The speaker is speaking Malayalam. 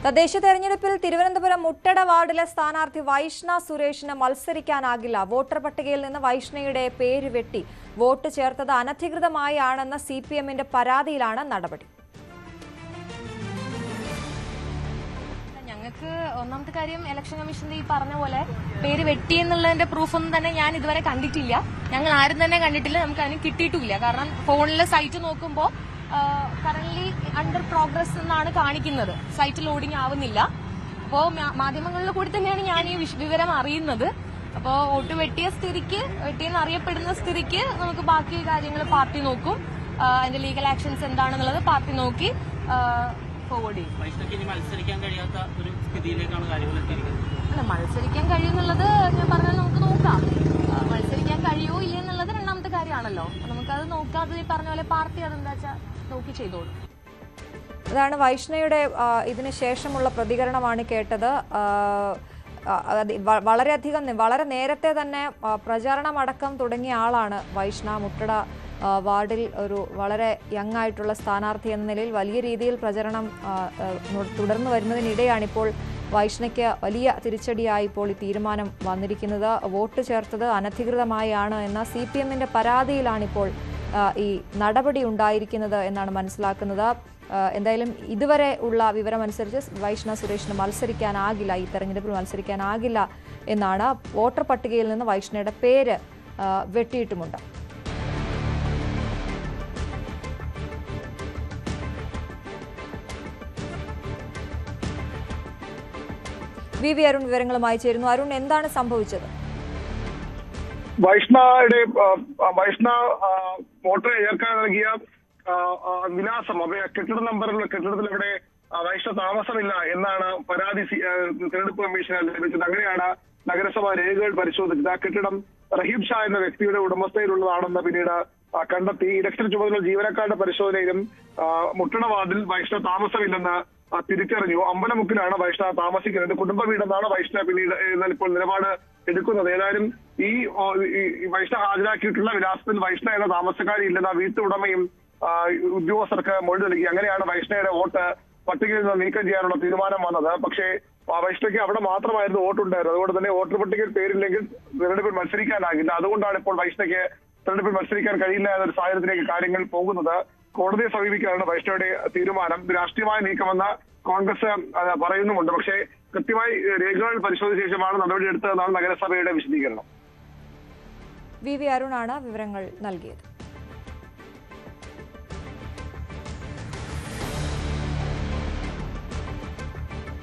തദ്ദേശ തെരഞ്ഞെടുപ്പിൽ തിരുവനന്തപുരം മുട്ടട വാർഡിലെ സ്ഥാനാർത്ഥി വൈഷ്ണ സുരേഷിന് മത്സരിക്കാനാകില്ല. വോട്ടർ പട്ടികയിൽ നിന്ന് വൈഷ്ണയുടെ പേര് വെട്ടി വോട്ട് ചേർത്തത് അനധികൃതമായാണെന്ന സിപിഎമ്മിന്റെ പരാതിയിലാണ് നടപടി. ഞങ്ങൾക്ക് ഒന്നാമത്തെ കാര്യം ഇലക്ഷൻ കമ്മീഷന്റെ ഈ പറഞ്ഞ പോലെ പേര് വെട്ടി എന്നുള്ളതിന്റെ പ്രൂഫൊന്നും തന്നെ ഞാൻ ഇതുവരെ കണ്ടിട്ടില്ല. ഞങ്ങൾ ആരും തന്നെ കണ്ടിട്ടില്ല. നമുക്ക് അതിന് കിട്ടിയിട്ടില്ല. കാരണം ഫോണിലെ സൈറ്റ് നോക്കുമ്പോൾ കറന്റ് അണ്ടർ പ്രോഗ്രസ് എന്നാണ് കാണിക്കുന്നത്. സൈറ്റ് ലോഡിംഗ് ആവുന്നില്ല. അപ്പോൾ മാധ്യമങ്ങളിൽ കൂടി തന്നെയാണ് ഞാൻ ഈ വിവരം അറിയുന്നത്. അപ്പോൾ വോട്ട് വെട്ടിയെന്ന് അറിയപ്പെടുന്ന സ്ഥിതിക്ക് നമുക്ക് ബാക്കി കാര്യങ്ങൾ പാർട്ടി നോക്കും. അതിന്റെ ലീഗൽ ആക്ഷൻസ് എന്താണെന്നുള്ളത് പാർട്ടി നോക്കി ഫോർവേഡ് ചെയ്യും. അല്ല, മത്സരിക്കാൻ കഴിയുന്നുള്ളത് ഞാൻ പറഞ്ഞാൽ നമുക്ക് നോക്കാം. മത്സരിക്കാൻ കഴിയോ ഇല്ല എന്നുള്ളത് രണ്ടാമത്തെ കാര്യമാണല്ലോ. നമുക്കത് നോക്കാതെ ഈ പറഞ്ഞ പോലെ പാർട്ടി അതെന്താ വെച്ചാൽ നോക്കി ചെയ്തോളൂ. അതാണ് വൈഷ്ണയുടെ ഇതിന് ശേഷമുള്ള പ്രതികരണമാണ് കേട്ടത്. വളരെ നേരത്തെ തന്നെ പ്രചാരണമടക്കം തുടങ്ങിയ ആളാണ് വൈഷ്ണ. മുട്ടട വാർഡിൽ ഒരു വളരെ യങ് ആയിട്ടുള്ള സ്ഥാനാർത്ഥി എന്ന നിലയിൽ വലിയ രീതിയിൽ പ്രചരണം തുടർന്നു വരുന്നതിനിടെയാണിപ്പോൾ വൈഷ്ണയ്ക്ക് വലിയ തിരിച്ചടിയായി ഇപ്പോൾ ഈ തീരുമാനം വന്നിരിക്കുന്നത്. വോട്ട് ചേർത്തത് അനധികൃതമായാണ് എന്ന സിപിഎമ്മിന്റെ പരാതിയിലാണിപ്പോൾ ഈ നടപടി ഉണ്ടായിരിക്കുന്നത് എന്നാണ് മനസ്സിലാക്കുന്നത്. എന്തായാലും ഇതുവരെ ഉള്ള വിവരമനുസരിച്ച് വൈഷ്ണ സുരേഷിന് മത്സരിക്കാനാകില്ല, ഈ തെരഞ്ഞെടുപ്പിൽ മത്സരിക്കാനാകില്ല എന്നാണ്. വോട്ടർ പട്ടികയിൽ നിന്ന് വൈഷ്ണയുടെ പേര് വെട്ടിയിട്ടുമുണ്ട്. വി അരുൺ വിവരങ്ങളുമായി ചേരുന്നു. അരുൺ, എന്താണ് സംഭവിച്ചത്? വൈഷ്ണ വോട്ടർ ചേർക്കാൻ നൽകിയ വിലാസം, കെട്ടിട നമ്പറിലുള്ള കെട്ടിടത്തിൽ ഇവിടെ വൈഷ്ണ താമസമില്ല എന്നാണ് പരാതി തെരഞ്ഞെടുപ്പ് കമ്മീഷന് ലഭിച്ചത്. അങ്ങനെയാണ് നഗരസഭ രേഖകൾ പരിശോധിച്ചത്. ആ കെട്ടിടം റഹീം ഷാ എന്ന വ്യക്തിയുടെ ഉടമസ്ഥയിലുള്ളതാണെന്ന് പിന്നീട് കണ്ടെത്തി. ഇലക്ഷൻ ചുമതല ജീവനക്കാരുടെ പരിശോധനയിലും മുട്ടട വാർഡിൽ വൈഷ്ണ താമസമില്ലെന്ന് തിരിച്ചറിഞ്ഞു. അമ്പലമുക്കിലാണ് വൈഷ്ണ താമസിക്കുന്നത്. കുടുംബ വീടെന്നാണ് വൈഷ്ണ പിന്നീട് ഇപ്പോൾ നിലപാട് എടുക്കുന്നത്. ഏതായാലും ഈ വൈഷ്ണ ഹാജരാക്കിയിട്ടുള്ള വിലാസത്തിൽ വൈഷ്ണ എന്ന താമസക്കാരി ഇല്ലെന്ന വീട്ടുടമയും ഉദ്യോഗസ്ഥർക്ക് മൊഴി നൽകി. അങ്ങനെയാണ് വൈഷ്ണയുടെ വോട്ട് പട്ടികയിൽ നിന്ന് നീക്കം ചെയ്യാനുള്ള തീരുമാനം വന്നത്. പക്ഷേ വൈഷ്ണയ്ക്ക് അവിടെ മാത്രമായിരുന്നു വോട്ടുണ്ടായിരുന്നത്. അതുകൊണ്ട് തന്നെ വോട്ടർ പട്ടികയിൽ പേരില്ലെങ്കിൽ തെരഞ്ഞെടുപ്പിൽ മത്സരിക്കാനാകില്ല. അതുകൊണ്ടാണ് ഇപ്പോൾ വൈഷ്ണയ്ക്ക് തെരഞ്ഞെടുപ്പിൽ മത്സരിക്കാൻ കഴിയില്ല എന്നൊരു സാഹചര്യത്തിലേക്ക് കാര്യങ്ങൾ പോകുന്നത്. കോടതിയെ സമീപിക്കാനാണ് വൈഷ്ണയുടെ തീരുമാനം. രാഷ്ട്രീയമായ നീക്കമെന്ന് കോൺഗ്രസ് പറയുന്നുമുണ്ട്. പക്ഷേ കൃത്യമായി രേഖകൾ പരിശോധിച്ച ശേഷമാണ് നടപടിയെടുത്തതെന്നാണ് നഗരസഭയുടെ വിശദീകരണം. വി അരുണാണ് വിവരങ്ങൾ നൽകിയത്.